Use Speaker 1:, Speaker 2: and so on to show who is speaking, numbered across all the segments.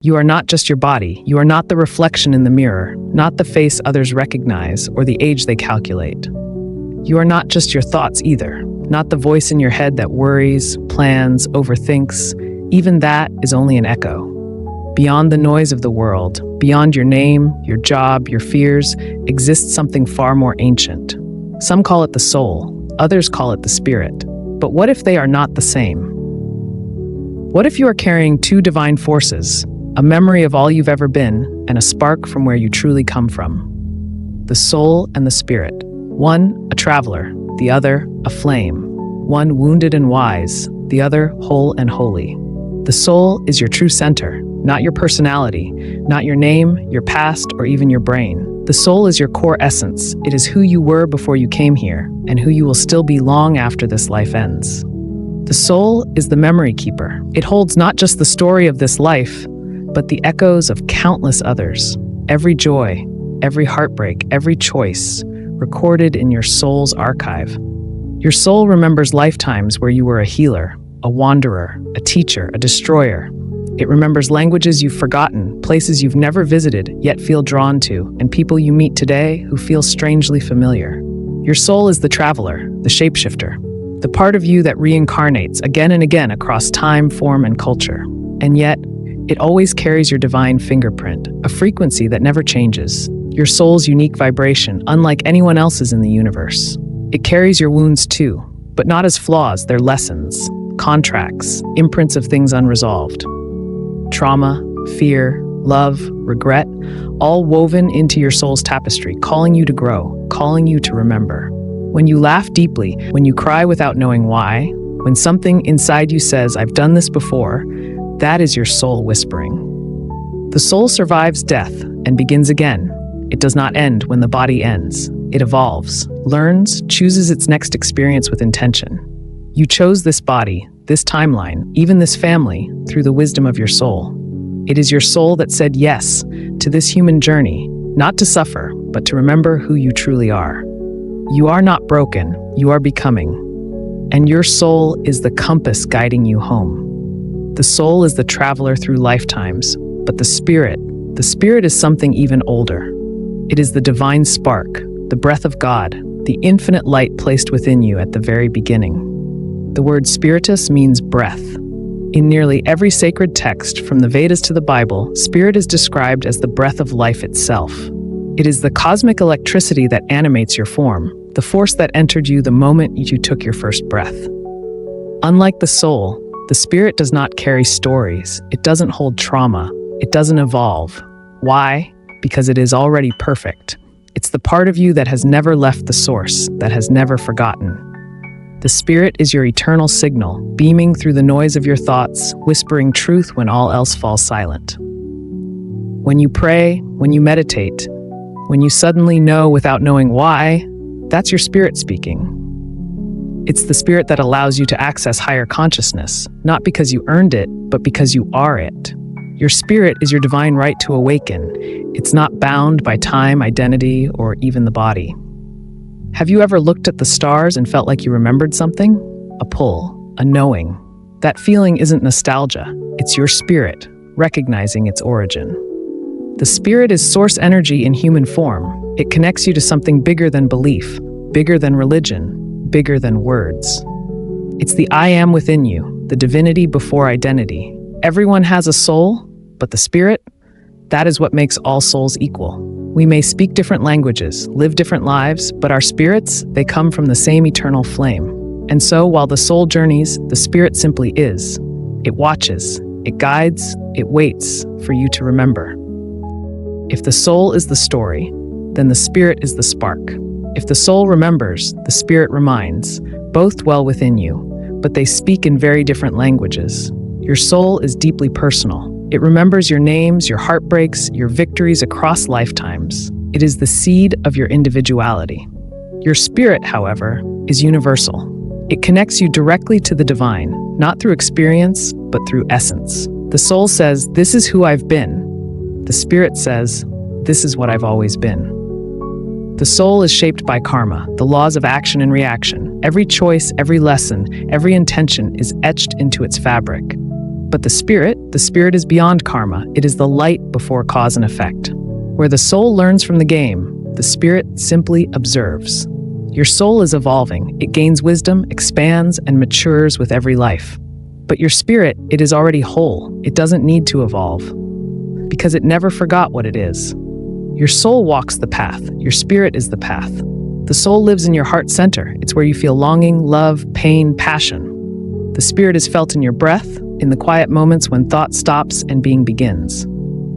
Speaker 1: You are not just your body. You are not the reflection in the mirror, not the face others recognize or the age they calculate. You are not just your thoughts either, not the voice in your head that worries, plans, overthinks. Even that is only an echo. Beyond the noise of the world, beyond your name, your job, your fears, exists something far more ancient. Some call it the soul, others call it the spirit. But what if they are not the same? What if you are carrying two divine forces, a memory of all you've ever been, and a spark from where you truly come from? The soul and the spirit. One, a traveler, the other, a flame. One wounded and wise, the other whole and holy. The soul is your true center, not your personality, not your name, your past, or even your brain. The soul is your core essence. It is who you were before you came here, and who you will still be long after this life ends. The soul is the memory keeper. It holds not just the story of this life, but the echoes of countless others. Every joy, every heartbreak, every choice, recorded in your soul's archive. Your soul remembers lifetimes where you were a healer, a wanderer, a teacher, a destroyer. It remembers languages you've forgotten, places you've never visited yet feel drawn to, and people you meet today who feel strangely familiar. Your soul is the traveler, the shapeshifter, the part of you that reincarnates again and again across time, form, and culture. And yet, it always carries your divine fingerprint, a frequency that never changes. Your soul's unique vibration, unlike anyone else's in the universe. It carries your wounds too, but not as flaws, they're lessons, contracts, imprints of things unresolved. Trauma, fear, love, regret, all woven into your soul's tapestry, calling you to grow, calling you to remember. When you laugh deeply, when you cry without knowing why, when something inside you says, "I've done this before," that is your soul whispering. The soul survives death and begins again. It does not end when the body ends. It evolves, learns, chooses its next experience with intention. You chose this body, this timeline, even this family, through the wisdom of your soul. It is your soul that said yes to this human journey, not to suffer, but to remember who you truly are. You are not broken, you are becoming. And your soul is the compass guiding you home. The soul is the traveler through lifetimes, but the spirit is something even older. It is the divine spark, the breath of God, the infinite light placed within you at the very beginning. The word spiritus means breath. In nearly every sacred text, from the Vedas to the Bible, spirit is described as the breath of life itself. It is the cosmic electricity that animates your form, the force that entered you the moment you took your first breath. Unlike the soul, the spirit does not carry stories. It doesn't hold trauma. It doesn't evolve. Why? Because it is already perfect. It's the part of you that has never left the source, that has never forgotten. The spirit is your eternal signal, beaming through the noise of your thoughts, whispering truth when all else falls silent. When you pray, when you meditate, when you suddenly know without knowing why, that's your spirit speaking. It's the spirit that allows you to access higher consciousness, not because you earned it, but because you are it. Your spirit is your divine right to awaken. It's not bound by time, identity, or even the body. Have you ever looked at the stars and felt like you remembered something? A pull, a knowing. That feeling isn't nostalgia. It's your spirit, recognizing its origin. The spirit is source energy in human form. It connects you to something bigger than belief, bigger than religion, bigger than words. It's the I am within you, the divinity before identity. Everyone has a soul, but the spirit, that is what makes all souls equal. We may speak different languages, live different lives, but our spirits, they come from the same eternal flame. And so, while the soul journeys, the spirit simply is. It watches, it guides, it waits for you to remember. If the soul is the story, then the spirit is the spark. If the soul remembers, the spirit reminds. Both dwell within you, but they speak in very different languages. Your soul is deeply personal. It remembers your names, your heartbreaks, your victories across lifetimes. It is the seed of your individuality. Your spirit, however, is universal. It connects you directly to the divine, not through experience, but through essence. The soul says, "This is who I've been." The spirit says, "This is what I've always been." The soul is shaped by karma, the laws of action and reaction. Every choice, every lesson, every intention is etched into its fabric. But the spirit is beyond karma. It is the light before cause and effect. Where the soul learns from the game, the spirit simply observes. Your soul is evolving. It gains wisdom, expands, and matures with every life. But your spirit, it is already whole. It doesn't need to evolve because it never forgot what it is. Your soul walks the path. Your spirit is the path. The soul lives in your heart center. It's where you feel longing, love, pain, passion. The spirit is felt in your breath, in the quiet moments when thought stops and being begins.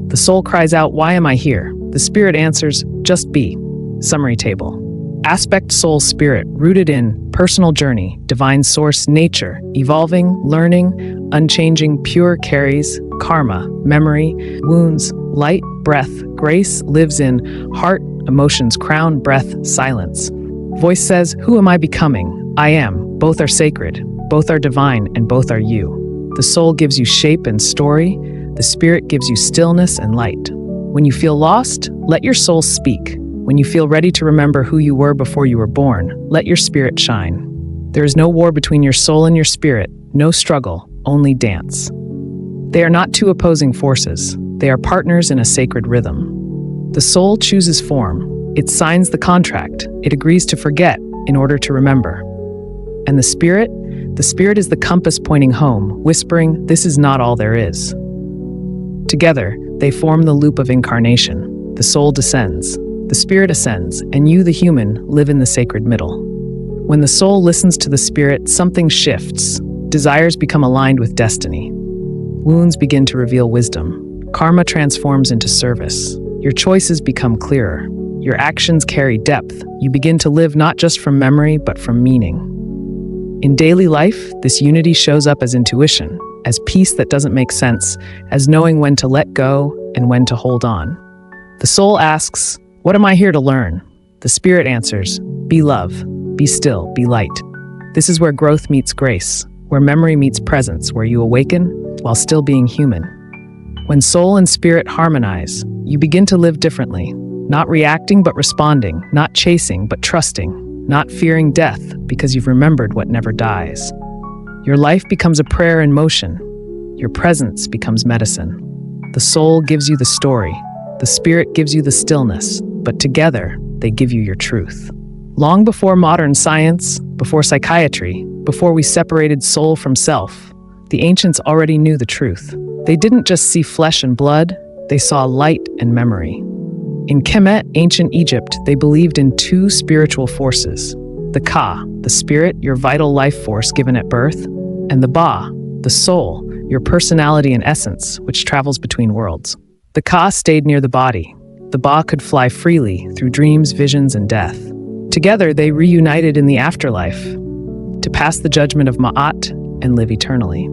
Speaker 1: The soul cries out, "Why am I here?" The spirit answers, "Just be." Summary table. Aspect soul spirit, rooted in personal journey, divine source nature, evolving, learning, unchanging, pure carries, karma, memory, wounds, light, breath, grace, lives in heart, emotions, crown, breath, silence. Voice says, "Who am I becoming?" I am. Both are sacred, both are divine, and both are you. The soul gives you shape and story. The spirit gives you stillness and light. When you feel lost, let your soul speak. When you feel ready to remember who you were before you were born, let your spirit shine. There is no war between your soul and your spirit, no struggle, only dance. They are not two opposing forces. They are partners in a sacred rhythm. The soul chooses form. It signs the contract. It agrees to forget in order to remember. And the spirit is the compass pointing home, whispering, "This is not all there is." Together, they form the loop of incarnation. The soul descends, the spirit ascends, and you, the human, live in the sacred middle. When the soul listens to the spirit, something shifts. Desires become aligned with destiny. Wounds begin to reveal wisdom. Karma transforms into service. Your choices become clearer. Your actions carry depth. You begin to live not just from memory, but from meaning. In daily life, this unity shows up as intuition, as peace that doesn't make sense, as knowing when to let go and when to hold on. The soul asks, "What am I here to learn?" The spirit answers, "Be love, be still, be light." This is where growth meets grace, where memory meets presence, where you awaken while still being human. When soul and spirit harmonize, you begin to live differently, not reacting but responding, not chasing but trusting, not fearing death because you've remembered what never dies. Your life becomes a prayer in motion. Your presence becomes medicine. The soul gives you the story. The spirit gives you the stillness, but together they give you your truth. Long before modern science, before psychiatry, before we separated soul from self, the ancients already knew the truth. They didn't just see flesh and blood, they saw light and memory. In Kemet, ancient Egypt, they believed in two spiritual forces. The Ka, the spirit, your vital life force given at birth, and the Ba, the soul, your personality and essence, which travels between worlds. The Ka stayed near the body. The Ba could fly freely through dreams, visions, and death. Together, they reunited in the afterlife to pass the judgment of Ma'at and live eternally.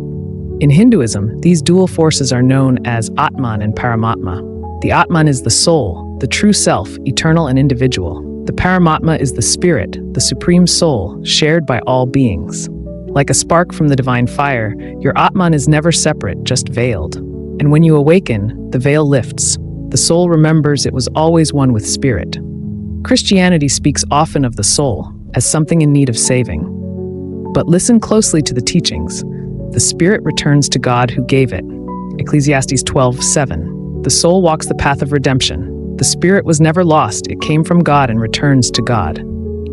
Speaker 1: In Hinduism, these dual forces are known as Atman and Paramatma. The Atman is the soul, the true self, eternal and individual. The Paramatma is the spirit, the supreme soul, shared by all beings. Like a spark from the divine fire, your Atman is never separate, just veiled. And when you awaken, the veil lifts. The soul remembers it was always one with spirit. Christianity speaks often of the soul as something in need of saving. But listen closely to the teachings. The spirit returns to God who gave it. Ecclesiastes 12:7. The soul walks the path of redemption. The spirit was never lost. It came from God and returns to God.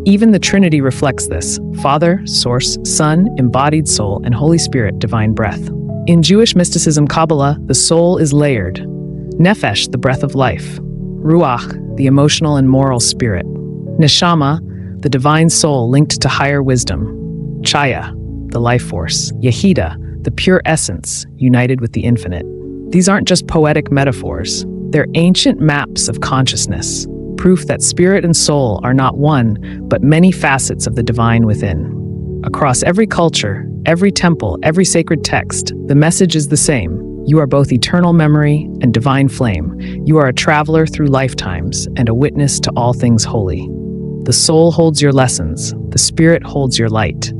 Speaker 1: Even the Trinity reflects this: Father, Source, Son, embodied soul, and Holy Spirit, divine breath. In Jewish mysticism Kabbalah, the soul is layered. Nefesh, the breath of life. Ruach, the emotional and moral spirit. Neshama, the divine soul linked to higher wisdom. Chaya, the life force. Yehida, the pure essence, united with the infinite. These aren't just poetic metaphors. They're ancient maps of consciousness, proof that spirit and soul are not one, but many facets of the divine within. Across every culture, every temple, every sacred text, the message is the same. You are both eternal memory and divine flame. You are a traveler through lifetimes and a witness to all things holy. The soul holds your lessons. The spirit holds your light.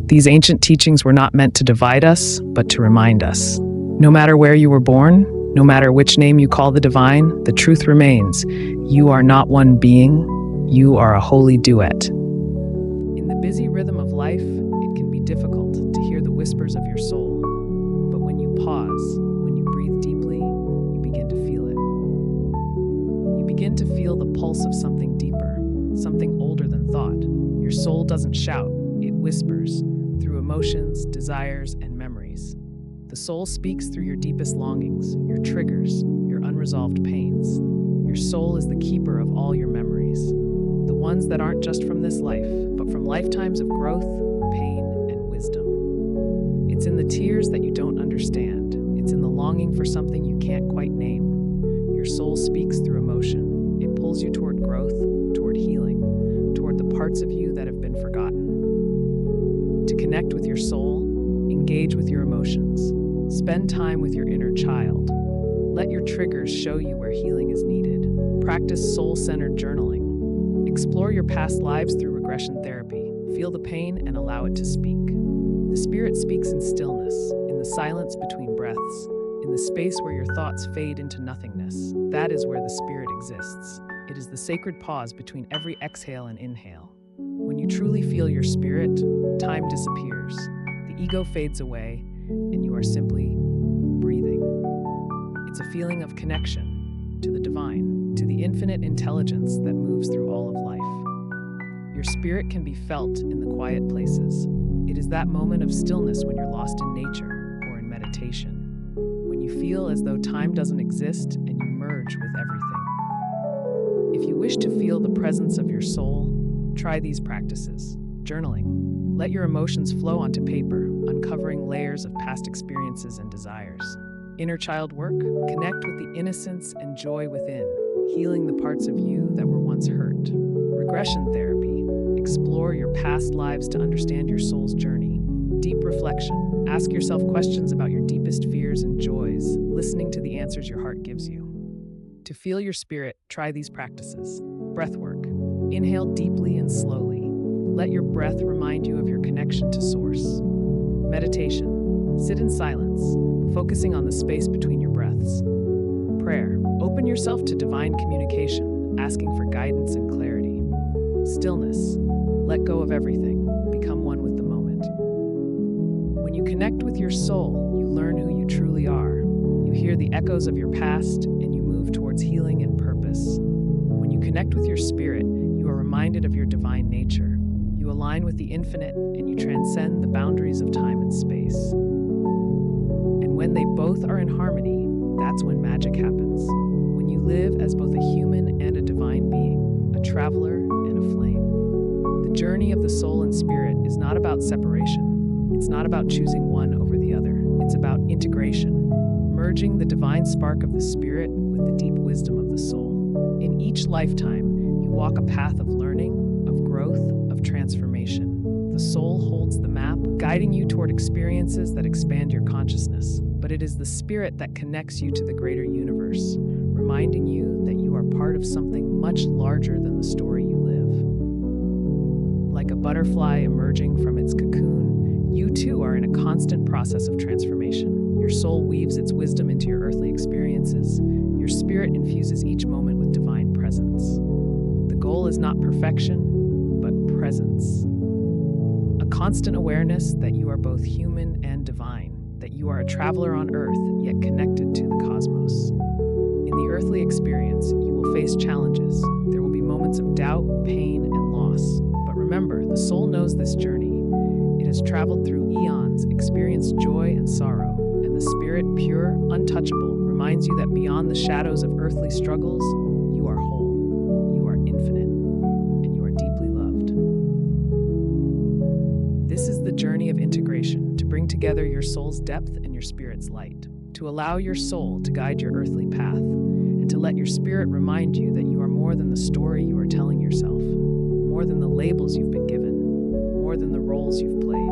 Speaker 1: These ancient teachings were not meant to divide us, but to remind us. No matter where you were born, no matter which name you call the divine, the truth remains. You are not one being. You are a holy duet. In the busy rhythm of life, it can be difficult to hear the whispers of your soul. But when you pause, begin to feel the pulse of something deeper, something older than thought. Your soul doesn't shout, it whispers through emotions, desires, and memories. The soul speaks through your deepest longings, your triggers, your unresolved pains. Your soul is the keeper of all your memories, the ones that aren't just from this life, but from lifetimes of growth, pain, and wisdom. It's in the tears that you don't understand. It's in the longing for something you can't quite name. Your soul speaks through emotion. It pulls you toward growth, toward healing, toward the parts of you that have been forgotten. To connect with your soul, engage with your emotions. Spend time with your inner child. Let your triggers show you where healing is needed. Practice soul-centered journaling. Explore your past lives through regression therapy. Feel the pain and allow it to speak. The spirit speaks in stillness, in the silence between breaths, in the space where your thoughts fade into nothingness. That is where the spirit exists. It is the sacred pause between every exhale and inhale. When you truly feel your spirit, time disappears. The ego fades away, and you are simply breathing. It's a feeling of connection to the divine, to the infinite intelligence that moves through all of life. Your spirit can be felt in the quiet places. It is that moment of stillness when you're lost in nature or in meditation, when you feel as though time doesn't exist and you merge with everything. If you wish to feel the presence of your soul, try these practices. Journaling. Let your emotions flow onto paper, uncovering layers of past experiences and desires. Inner child work. Connect with the innocence and joy within, healing the parts of you that were once hurt. Regression therapy. Explore your past lives to understand your soul's journey. Deep reflection. Ask yourself questions about your deepest fears and joys, listening to the answers your heart gives you. To feel your spirit, try these practices. Breath work. Inhale deeply and slowly. Let your breath remind you of your connection to Source. Meditation. Sit in silence, focusing on the space between your breaths. Prayer. Open yourself to divine communication, asking for guidance and clarity. Stillness. Let go of everything. Become one with the moment. When you connect with your soul, you learn who you truly are. You hear the echoes of your past, and you move towards healing and purpose. When you connect with your spirit, you are reminded of your divine nature. You align with the infinite, and you transcend the boundaries of time and space. And when they both are in harmony, that's when magic happens. When you live as both a human and a divine being, a traveler and a flame. The journey of the soul and spirit is not about separation. It's not about choosing one over the other. It's about integration, merging the divine spark of the spirit with the deep wisdom of the soul. In each lifetime, you walk a path of learning, of growth, of transformation. The soul holds the map, guiding you toward experiences that expand your consciousness. But it is the spirit that connects you to the greater universe, reminding you that you are part of something much larger than the story you live. Like a butterfly emerging from its cocoon, you too are in a constant process of transformation. Your soul weaves its wisdom into your earthly experiences. Your spirit infuses each moment with divine presence. The goal is not perfection, but presence. A constant awareness that you are both human and divine, that you are a traveler on earth, yet connected to the cosmos. In the earthly experience, you will face challenges. There will be moments of doubt, pain, and loss. But remember, the soul knows this journey. It has traveled through eons, experienced joy and sorrow, and the spirit, pure, untouchable, reminds you that beyond the shadows of earthly struggles, you are whole, you are infinite, and you are deeply loved. This is the journey of integration, to bring together your soul's depth and your spirit's light, to allow your soul to guide your earthly path, and to let your spirit remind you that you are more than the story you are telling yourself, more than the labels you've been given, more than the roles you've played.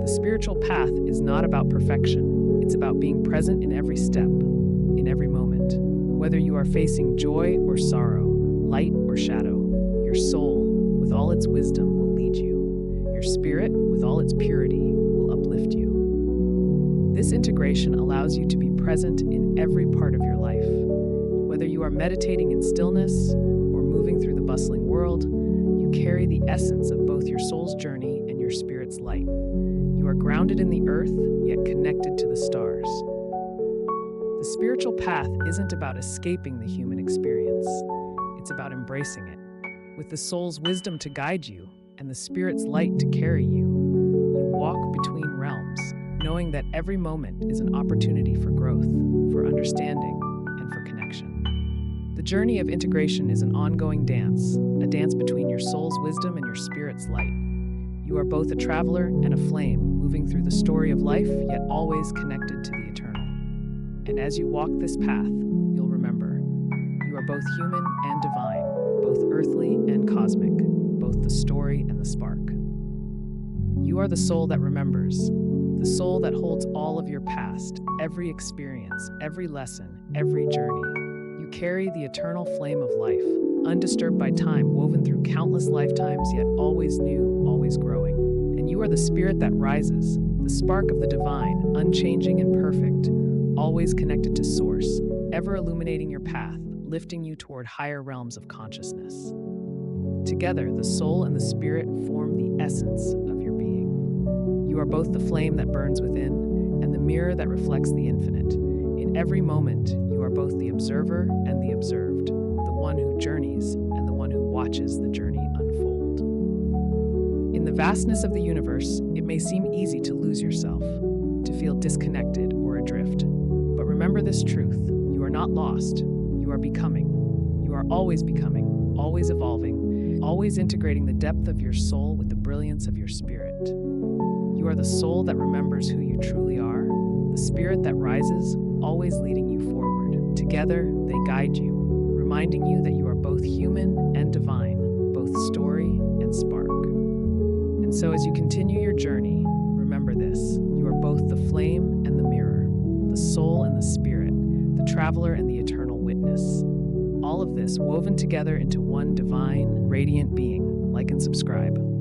Speaker 1: The spiritual path is not about perfection. It's about being present in every step, in every moment. Whether you are facing joy or sorrow, light or shadow, your soul, with all its wisdom, will lead you. Your spirit, with all its purity, will uplift you. This integration allows you to be present in every part of your life. Whether you are meditating in stillness or moving through the bustling world, you carry the essence of both your soul's journey and your spirit's light. You are grounded in the earth, yet connected to the stars. The spiritual path isn't about escaping the human experience, it's about embracing it. With the soul's wisdom to guide you and the spirit's light to carry you, you walk between realms, knowing that every moment is an opportunity for growth, for understanding, and for connection. The journey of integration is an ongoing dance, a dance between your soul's wisdom and your spirit's light. You are both a traveler and a flame, moving through the story of life, yet always connected to the eternal. And as you walk this path, you'll remember, you are both human and divine, both earthly and cosmic, both the story and the spark. You are the soul that remembers, the soul that holds all of your past, every experience, every lesson, every journey. You carry the eternal flame of life, undisturbed by time, woven through countless lifetimes, yet always new, always growing. And you are the spirit that rises, the spark of the divine, unchanging and perfect, always connected to source, ever illuminating your path, lifting you toward higher realms of consciousness. Together, the soul and the spirit form the essence of your being. You are both the flame that burns within and the mirror that reflects the infinite. In every moment, you are both the observer and the observed, the one who journeys and the one who watches the journey unfold. In the vastness of the universe, it may seem easy to lose yourself, to feel disconnected or adrift. But remember this truth, you are not lost, you are becoming. You are always becoming, always evolving, always integrating the depth of your soul with the brilliance of your spirit. You are the soul that remembers who you truly are, the spirit that rises, always leading you forward. Together, they guide you, reminding you that you are both human and divine, both story and spark. And so as you continue your journey, remember this, you are both the flame and the mirror, the soul and the spirit, the traveler and the eternal witness. All of this woven together into one divine, radiant being. Like and subscribe.